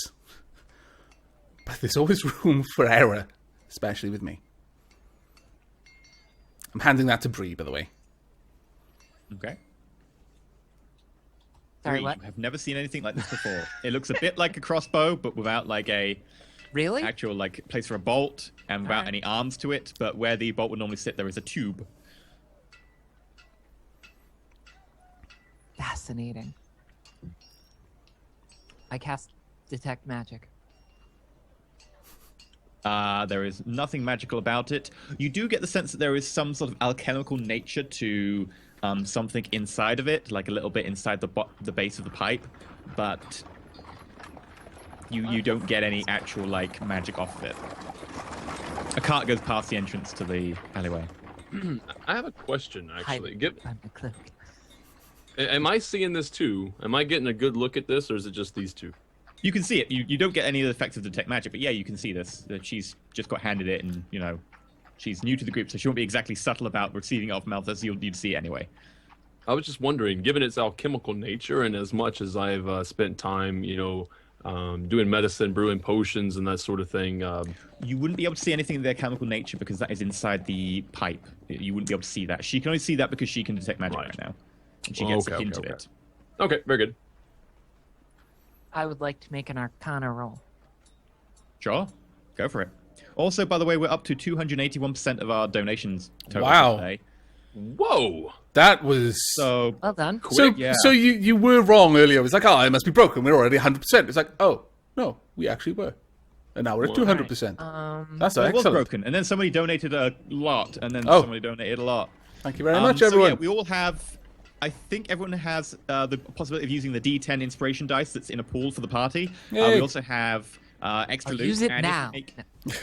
but there's always room for error, especially with me. I'm handing that to Bree, by the way. Okay. Sorry, Bree, what? you have never seen anything like this before. It looks a bit like a crossbow, but without like a Really? actual like place for a bolt and without Alright. any arms to it. But where the bolt would normally sit, there is a tube. Fascinating. I cast Detect Magic. There is nothing magical about it. You do get the sense that there is some sort of alchemical nature to something inside of it, like a little bit inside the base of the pipe, but you don't get any actual like magic off of it. A cart goes past the entrance to the alleyway. I have a question, actually. I'm the cloak. Am I seeing this too? Am I getting a good look at this, or is it just these two? You can see it. You don't get any of the effects of detect magic, but yeah, you can see this. That she's just got handed it, and she's new to the group, so she won't be exactly subtle about receiving it off Malthus. You'd see it anyway. I was just wondering, given its alchemical nature, and as much as I've spent time, doing medicine, brewing potions, and that sort of thing. You wouldn't be able to see anything of their chemical nature because that is inside the pipe. You wouldn't be able to see that. She can only see that because she can detect magic right now, and she gets a hint of it. Okay, very good. I would like to make an Arcana roll. Sure, go for it. Also, by the way, we're up to 281% of our donations total Wow. today. Whoa! That was... So Well done. So, yeah. so you were wrong earlier. It was like, oh, I must be broken. We're already 100%. It's like, oh, no, we actually were. And now we're at 200%. That's it was excellent. broken, and then somebody donated a lot, and then Oh. somebody donated a lot. Thank you very much, So everyone. yeah, we all have. I think everyone has the possibility of using the D10 inspiration dice that's in a pool for the party. Yay. We also have extra I'll loot. use it and if you now.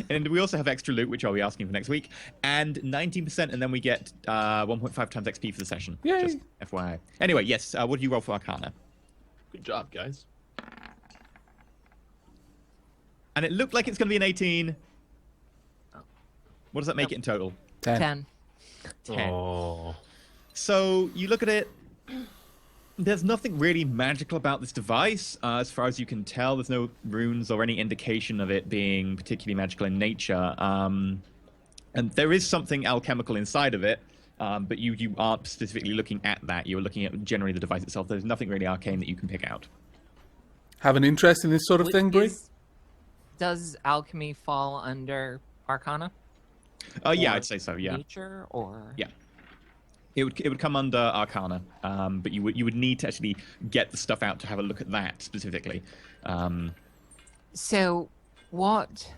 and we also have extra loot, which I'll be asking for next week, and 19%, and then we get 1.5 times XP for the session. Yay. Just FYI. Anyway, yes. What do you roll for Arcana? Good job, guys. And it looked like it's going to be an 18. What does that make Nope. it in total? 10. 10. Oh. So you look at it. There's nothing really magical about this device, as far as you can tell. There's no runes or any indication of it being particularly magical in nature. And there is something alchemical inside of it, but you aren't specifically looking at that. You're looking at generally the device itself. There's nothing really arcane that you can pick out. Have an interest in this sort of thing, Brie? Does alchemy fall under Arcana? Yeah, Or I'd say so. Yeah, Nature or yeah. It would come under Arcana, but you would need to actually get the stuff out to have a look at that specifically. So, what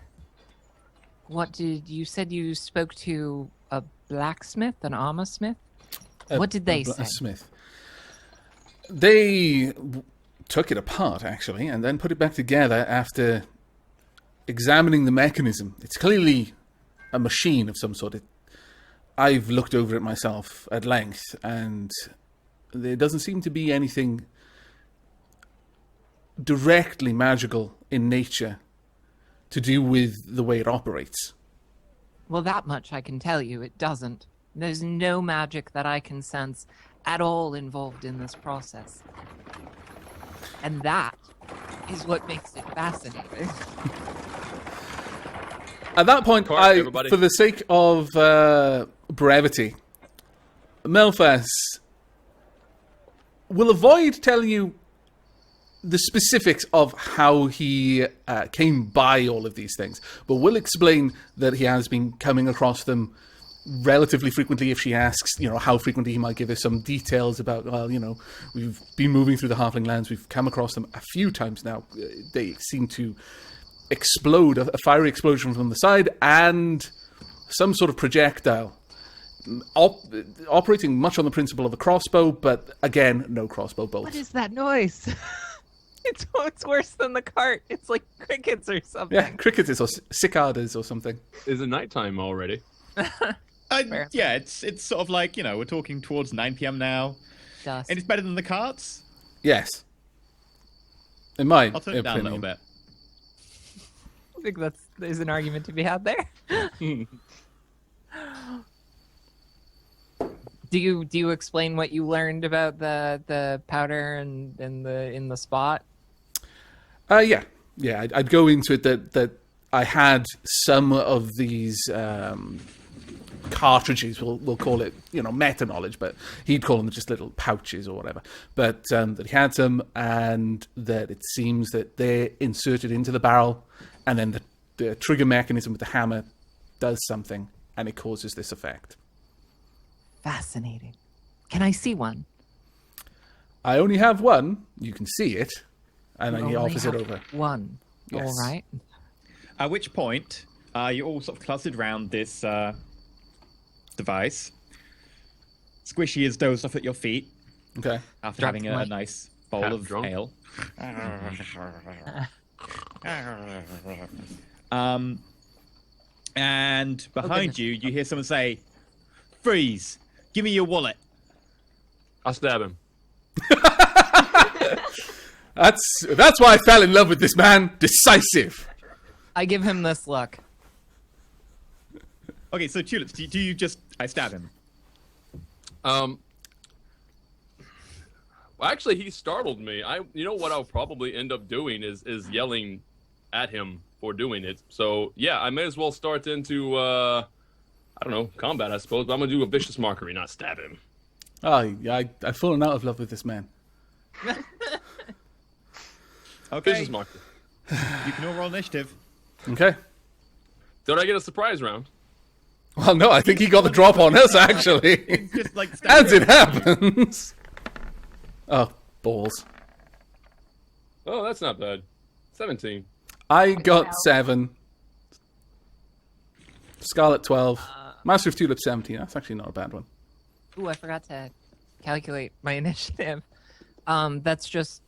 did you said you spoke to a blacksmith, an armor smith? What did they say? Smith. They took it apart, actually, and then put it back together after examining the mechanism. It's clearly a machine of some sort. I've looked over it myself at length, and there doesn't seem to be anything directly magical in nature to do with the way it operates. Well, that much I can tell you, it doesn't. There's no magic that I can sense at all involved in this process. And that is what makes it fascinating. At that point, Part, everybody. for the sake of brevity, Melfas will avoid telling you the specifics of how he came by all of these things, but will explain that he has been coming across them relatively frequently. If she asks, how frequently, he might give us some details about, we've been moving through the Halfling lands, we've come across them a few times now. They seem to explode, a fiery explosion from the side, and some sort of projectile. Operating much on the principle of a crossbow, but again, no crossbow bolts. What is that noise? It's worse than the cart. It's like crickets or something. Yeah, crickets or cicadas or something. Is it nighttime already? Fair. Yeah, it's sort of like, we're talking towards 9 p.m. now. Dust. And it's better than the carts. Yes. In my I'll turn it down a little opinion. bit. I think there's an argument to be had there. Do you explain what you learned about the powder and in the spot? Yeah. I'd go into it that I had some of these cartridges. We'll call it, meta knowledge, but he'd call them just little pouches or whatever. But that he had some, and that it seems that they're inserted into the barrel, and then the trigger mechanism with the hammer does something, and it causes this effect. Fascinating. Can I see one? I only have one. You can see it, and then he Only offers it have over. One. Yes. All right. At which point, you're all sort of clustered around this device. Squishy is dozed off at your feet Okay. after Drunk having a Mike. nice bowl Half of drunk. ale. And behind goodness. you hear someone say, "Freeze! Give me your wallet." I'll stab him. That's why I fell in love with this man. Decisive. I give him this look. Okay, so Tulips, do you just... I stab him. Well, actually, he startled me. You know what I'll probably end up doing is yelling at him for doing it. So yeah, I may as well start into I don't know, combat, I suppose. But I'm gonna do a vicious mockery, not stab him. Oh, I've fallen out of love with this man. Okay, Vicious mockery. you can all roll initiative. Okay. Did I get a surprise round? Well, no, I think he got the drop on us, actually. Just like stab As him. it happens. Oh, balls. Oh, that's not bad. 17. I got hell? 7. Scarlet 12. Master of Tulip 17. That's actually not a bad one. Ooh, I forgot to calculate my initiative. That's just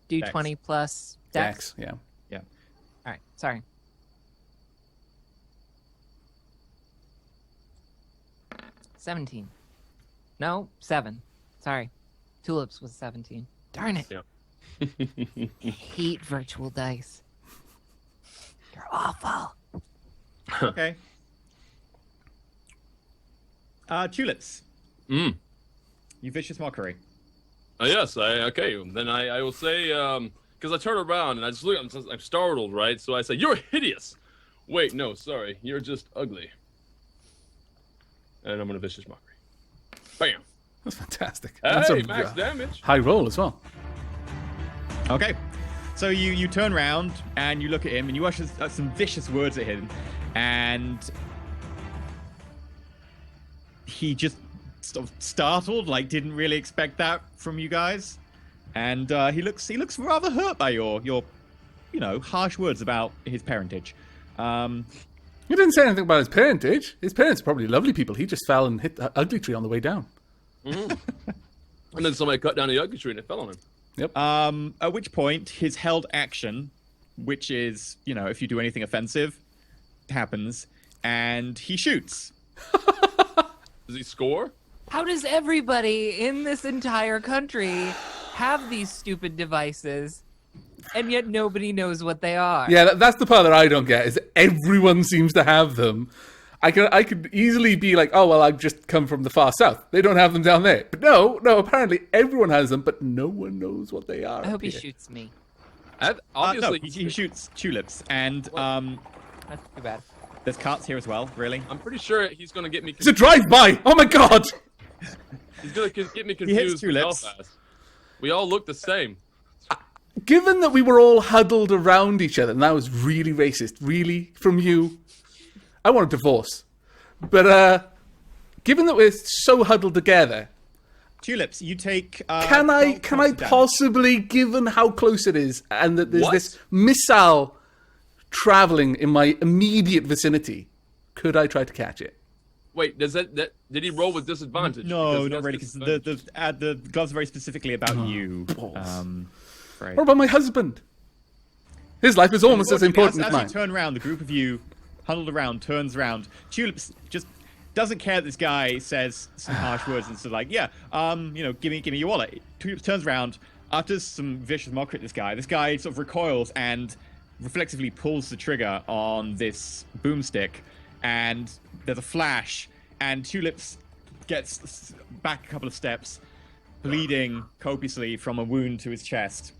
D20 plus Dex. Dex, yeah. Yeah. All right, sorry. $17. No, 7. Sorry. Tulips was 17. Darn it. Yeah. I hate virtual dice. You're awful. Okay. Tulips, Mm. you vicious mockery. Yes, okay. Then I will say, because I turn around and I just look, I'm startled, right? So I say, "You're hideous." Wait, no, sorry, you're just ugly. And I'm gonna vicious mockery. Bam. That's fantastic. Hey, That's a max damage. high roll as well. Okay. So you turn around and you look at him and you utter some vicious words at him, and he just sort of startled, like didn't really expect that from you guys, and he looks rather hurt by your harsh words about his parentage. He didn't say anything about his parentage. His parents are probably lovely people. He just fell and hit the ugly tree on the way down. And then somebody cut down the ugly tree and it fell on him. Yep. At which point his held action, which is if you do anything offensive, happens, and he shoots. Does he score? How does everybody in this entire country have these stupid devices, and yet nobody knows what they are? Yeah, that's the part that I don't get, is that everyone seems to have them. I could easily be like, oh, well, I've just come from the far south. They don't have them down there. But no, apparently everyone has them, but no one knows what they are. I hope he up here. shoots me. No, Obviously, he shoots tulips, and That's too bad. there's carts here as well. Really, I'm pretty sure he's gonna get me. It's a drive-by! Oh my god! He's gonna get me hits confused with tulips. Belfast. We all look the same. Given that we were all huddled around each other, and that was really racist, really, from you, I want a divorce. But, given that we're so huddled together, tulips. You take. can I 12 points of damage. possibly, given how close it is, and that there's What? this missile traveling in my immediate vicinity, could I try to catch it? Wait, did he roll with disadvantage? No, Because not that's really, because disadvantage. the gloves are very specifically about you. balls. afraid. What about my husband? His life is almost as important as As mine. you turn around, the group of you huddled around, turns around. Tulips just doesn't care that this guy says some harsh words and sort of like, yeah, give me your wallet. Tulips turns around, utters some vicious mockery at this guy. This guy sort of recoils and reflexively pulls the trigger on this boomstick, and there's a flash, and Tulips gets back a couple of steps, bleeding copiously from a wound to his chest.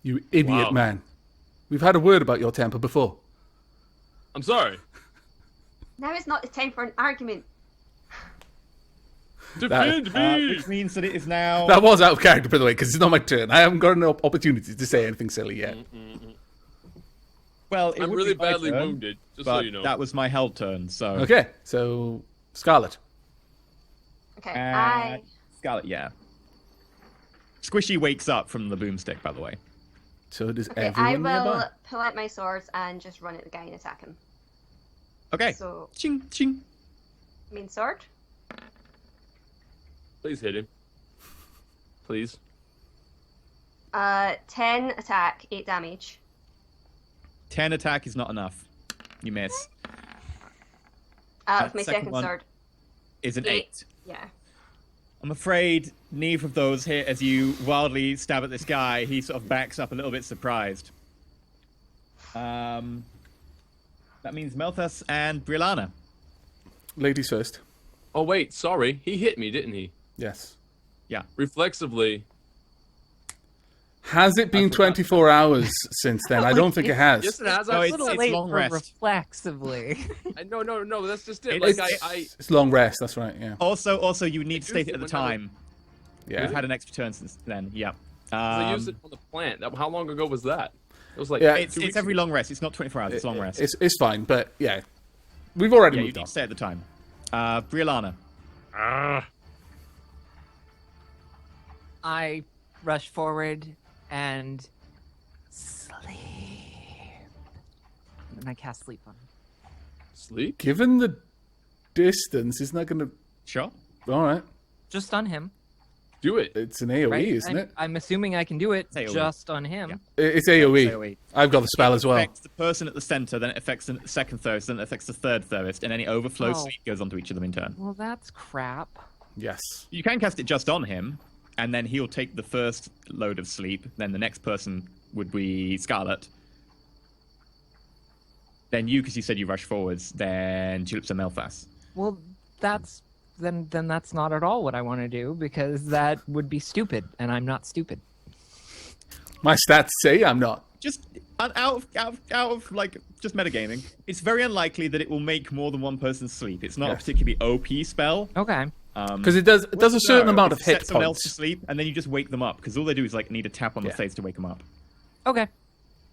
You idiot Wow. man. We've had a word about your temper before. I'm sorry. Now is not the time for an argument. Defend me! Which means that it is now... That was out of character, by the way, because it's not my turn. I haven't got an opportunity to say anything silly yet. Well, it I'm would really be my badly turn, wounded, just but so you know. that was my held turn, so... Okay, so Scarlet. Okay, Scarlet, yeah. Squishy wakes up from the boomstick, by the way. So does Okay, everyone I will nearby. pull out my swords and just run at the guy and attack him. Okay. So, Ching, ching. main sword. Please hit him. Please. 10 attack, 8 damage. 10 attack is not enough. You miss. With my second one sword. is an 8. Yeah. I'm afraid neither of those hit as you wildly stab at this guy. He sort of backs up a little bit surprised. That means Melthas and Brilana. Ladies first. Oh, wait, sorry. He hit me, didn't he? Yes. Yeah. Reflexively. Has it been 24 hours since then? I don't think it has. Yes, it has. No, I, it's- A little late long for rest. reflexively. no, that's just it. It's- Like, It's long rest, that's right, yeah. Also, you would need to state it at the used it whenever- time. Yeah. We've had an extra turn since then. Yeah. I used it on the plant. How long ago was that? It was like Yeah, It's 2 weeks every ago. long rest. It's not 24 hours. It's long rest. It's fine, but yeah. We've already Yeah, you moved need on. to say at the time. Brilana. I rush forward and sleep. And I cast sleep on him. Sleep? Given the distance, isn't that going to... Sure. All right. Just on him. Do it. It's an AoE, Right? isn't it? I'm assuming I can do it AoE. just on him. Yeah. It's AoE. AoE. I've got the spell as It well. affects the person at the center, then it affects the second thirst, then it affects the third thirst, and any overflow Oh. sleep goes onto each of them in turn. Well, that's crap. Yes. You can cast it just on him, and then he'll take the first load of sleep. Then the next person would be Scarlet. Then you, because you said you rush forwards. Then Tulips and Melthas. Well, that's then that's not at all what I want to do because that would be stupid, and I'm not stupid. My stats say I'm not. Just out of like just metagaming. It's very unlikely that it will make more than one person sleep. It's not a Yes. particularly OP spell. Okay. Because it does a certain amount of hit set someone else to points. sleep, and then you just wake them up because all they do is like need a tap on the Yeah. face to wake them up. Okay.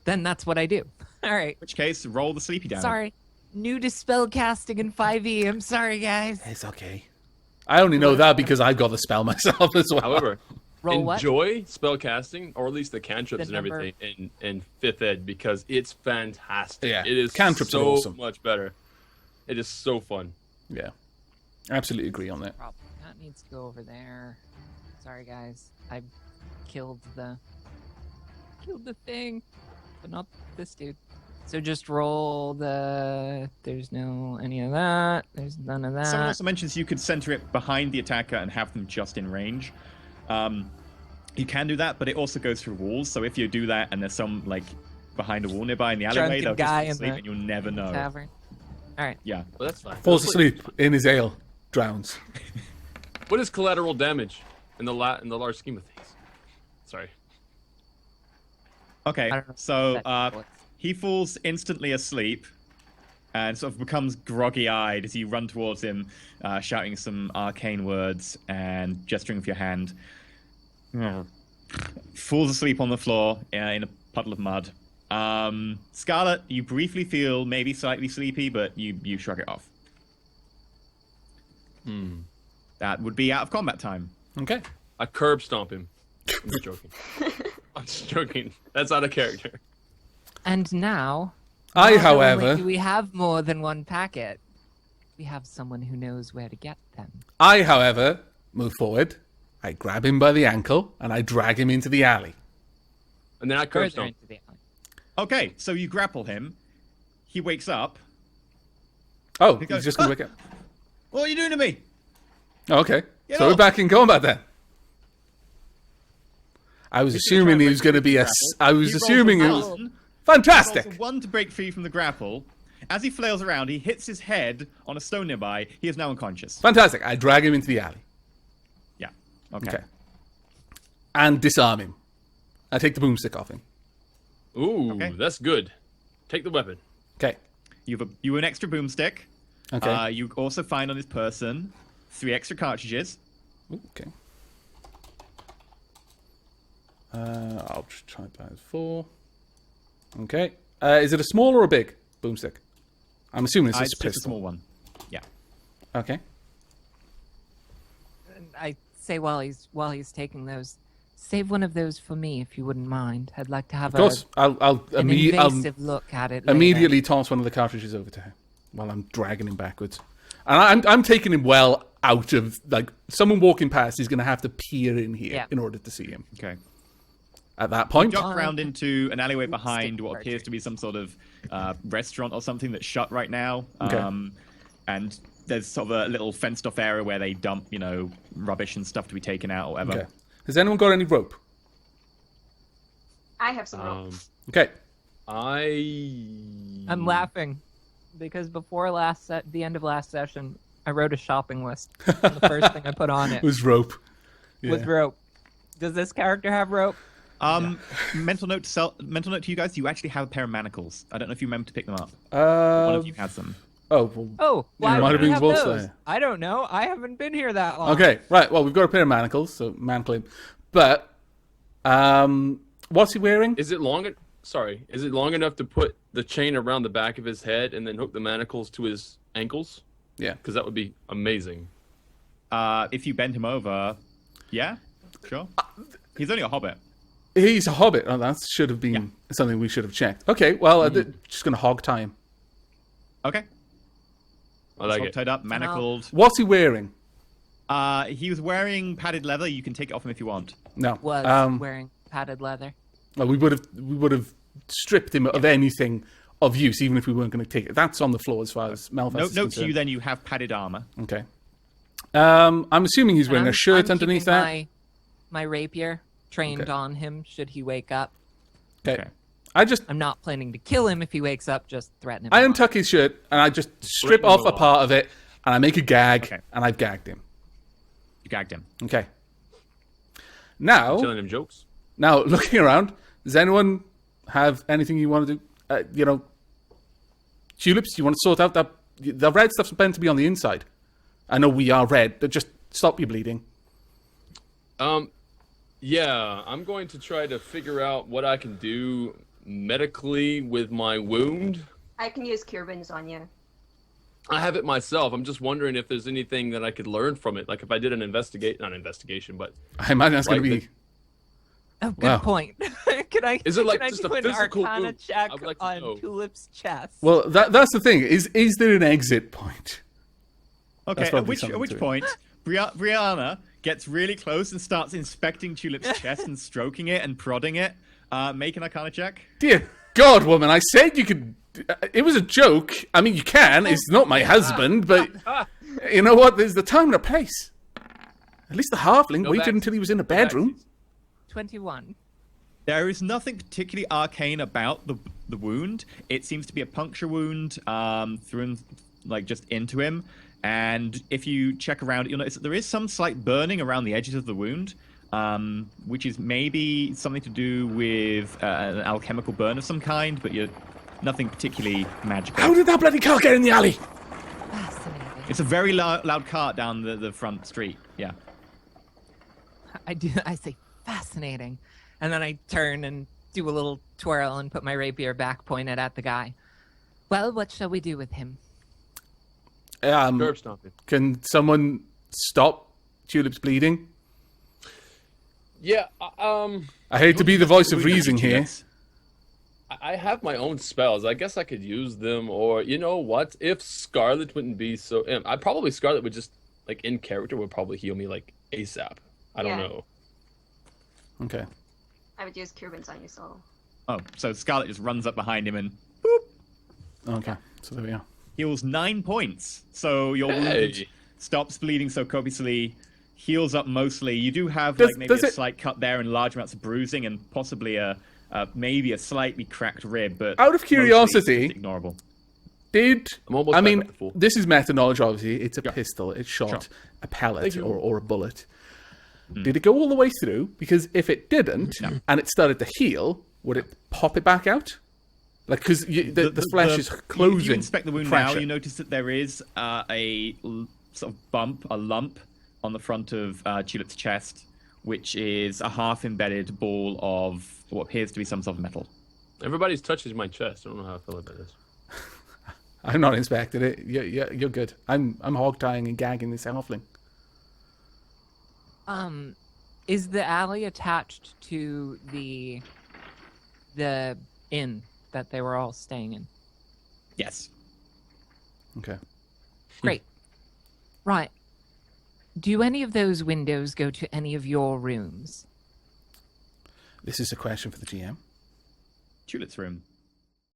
Then that's what I do. All right. In which case, roll the sleepy damage. Sorry. New to spell casting in 5e. I'm sorry, guys. It's okay. I only know that because I've got the spell myself as well. However, Roll what? enjoy spellcasting, or at least the cantrips The and number. everything in 5th ed because it's fantastic. Yeah, It is cantrips are so awesome. much better. It is so fun. Yeah. Absolutely agree on that. Problem. That needs to go over there. Sorry, guys. I killed the thing, but not this dude. So just roll the. There's no any of that. There's none of that. Someone also mentions you could center it behind the attacker and have them just in range. You can do that, but it also goes through walls. So if you do that and there's some like behind a wall nearby in the alleyway, Drunken they'll guy just in sleep the and you'll never know. Tavern. All right. Yeah. But that's fine. Falls That's like- asleep in his ale, drowns. What is collateral damage in the large scheme of things? Sorry. Okay. I don't know So that works. he falls instantly asleep and sort of becomes groggy-eyed as you run towards him, shouting some arcane words and gesturing with your hand. Falls asleep on the floor in a puddle of mud. Scarlet, you briefly feel maybe slightly sleepy, but you shrug it off. That would be out of combat time. Okay. I curb stomp him. I'm just joking. I'm just joking. That's out of character. And now, I, not only however, do we have more than one packet, we have someone who knows where to get them. I, however, move forward I grab him by the ankle and I drag him into the alley. And then I curb Further stomp. into the alley. Okay, so you grapple him. He wakes up. Oh, He goes, he's just going to wake up. What are you doing to me? Oh, okay. Get So we're off. back in combat then. I was He's gonna assuming try he and was going to be a. grapple. I was He rolls assuming a it was one. Rolls fantastic. a 1 to break free from the grapple. As he flails around, he hits his head on a stone nearby. He is now unconscious. Fantastic. I drag him into the alley. Yeah. Okay. Okay. And disarm him. I take the boomstick off him. Ooh, Okay. that's good. Take the weapon. Okay. You have an extra boomstick. Okay. You also find on this person 3 extra cartridges. Ooh, okay. I'll just try that as 4. Okay. Is it a small or a big boomstick? I'm assuming it's just a It's pistol. a small one. Yeah. Okay. And I say while he's taking those, save one of those for me if you wouldn't mind. I'd like to have Of course. I'll an invasive look at it. Later. immediately toss one of the cartridges over to him while I'm dragging him backwards. And I'm taking him well out of, like, someone walking past is going to have to peer in here Yeah. in order to see him. Okay. At that point, Duck around into an alleyway behind Stick what appears cartridge. to be some sort of restaurant or something that's shut right now. Okay. And there's sort of a little fenced-off area where they dump, rubbish and stuff to be taken out or whatever. okay. Has anyone got any rope? I have some rope. Okay. I'm laughing because before the end of last session, I wrote a shopping list. And the first thing I put on it It was rope. was Yeah. rope. Does this character have rope? Mental note to you guys: you actually have a pair of manacles. I don't know if you remember to pick them up. One Uh, of you has them. oh, well, Oh, why It might would have we been have Wolf's those? there. I don't know. I haven't been here that long. okay. Right. Well, we've got a pair of manacles, so manacle him. But, what's he wearing? Is it long? Is it long enough to put the chain around the back of his head and then hook the manacles to his ankles? Yeah. Because that would be amazing. If you bend him over, yeah, sure. He's only a hobbit. He's a hobbit. Oh, that should have been something we should have checked. Okay. Well, just going to hog tie him. Okay. I like Hog it. tied up, manacled. What's he wearing? He was wearing padded leather. You can take it off him if you want. No. Was wearing padded leather. Well, we would have stripped him of anything of use, even if we weren't going to take it. That's on the floor as far as Malphas is Note to concerned. you then: you have padded armor. Okay. I'm assuming he's wearing And a shirt I'm underneath keeping that. My rapier trained Okay. on him should he wake up. Okay. I just I'm not planning to kill him if he wakes up, just threaten him. I on. untuck his shirt and I just strip him off a off. part of it and I make a gag Okay. and I've gagged him. You gagged him. Okay. Now, Telling him jokes. looking around, does anyone have anything you want to do? Tulips, you want to sort out that the red stuff's meant to be on the inside. I know we are red, but just stop your bleeding. Yeah, I'm going to try to figure out what I can do medically with my wound. I can use cure wounds on you. I have it myself. I'm just wondering if there's anything that I could learn from it. Like if I did an not investigation, but I imagine that's going to Like be. Oh, good Wow. point. Can I? Is it like can I just do a an physical Arcana wound? check I would like to on know. Tulip's chest? Well, that's the thing. Is there an exit point? Okay. That's At probably which something to it. point, Brianna gets really close and starts inspecting Tulip's chest and stroking it and prodding it. Make an Arcana check. Dear God, woman, I said you could. It was a joke. I mean, you can. It's not my husband, but you know what? There's the time and a place. At least the halfling No waited backsies. until he was in a No bedroom. backsies. 21. There is nothing particularly arcane about the wound. It seems to be a puncture wound through and just into him. And if you check around, you'll notice that there is some slight burning around the edges of the wound, which is maybe something to do with an alchemical burn of some kind, but you're nothing particularly magical. How did that bloody car get in the alley? Fascinating. It's a very loud cart down the front street. Yeah. I say fascinating, and then I turn and do a little twirl and put my rapier back pointed at the guy. Well, what shall we do with him? Curb stomping. Can someone stop Tulip's bleeding? Yeah, I hate to be the voice of reason here. I have my own spells. I guess I could use them, or you know what? If Scarlet wouldn't be so, Scarlet would just in character would probably heal me ASAP. I don't Yeah. know. Okay. I would use Cure Wounds on you, so. Oh, so Scarlet just runs up behind him and Okay. So there we are. heals 9 points. So your wound Hey. stops bleeding so copiously, heals up mostly. You do have Does- like maybe does a it- slight cut there and large amounts of bruising and possibly maybe a slightly cracked rib, but Out of mostly curiosity- it's ignorable. Did I'm almost I back mean up to full. this is meta knowledge? Obviously, it's a Yeah. pistol. It shot Sure. a pellet Thank you. or a bullet. Did it go all the way through? Because if it didn't and it started to heal, would it pop it back out? Like because the flesh is closing. If you inspect the wound pressure. now, you notice that there is sort of bump, a lump on the front of Tulip's chest, which is a half-embedded ball of what appears to be some sort of metal. Everybody's touches my chest. I don't know how I feel about this. I'm not inspected it. You're good. I'm hog tying and gagging this halfling. Is the alley attached to the inn that they were all staying in? Yes. Okay. Great. Right. Do any of those windows go to any of your rooms? This is a question for the GM. Tulip's room.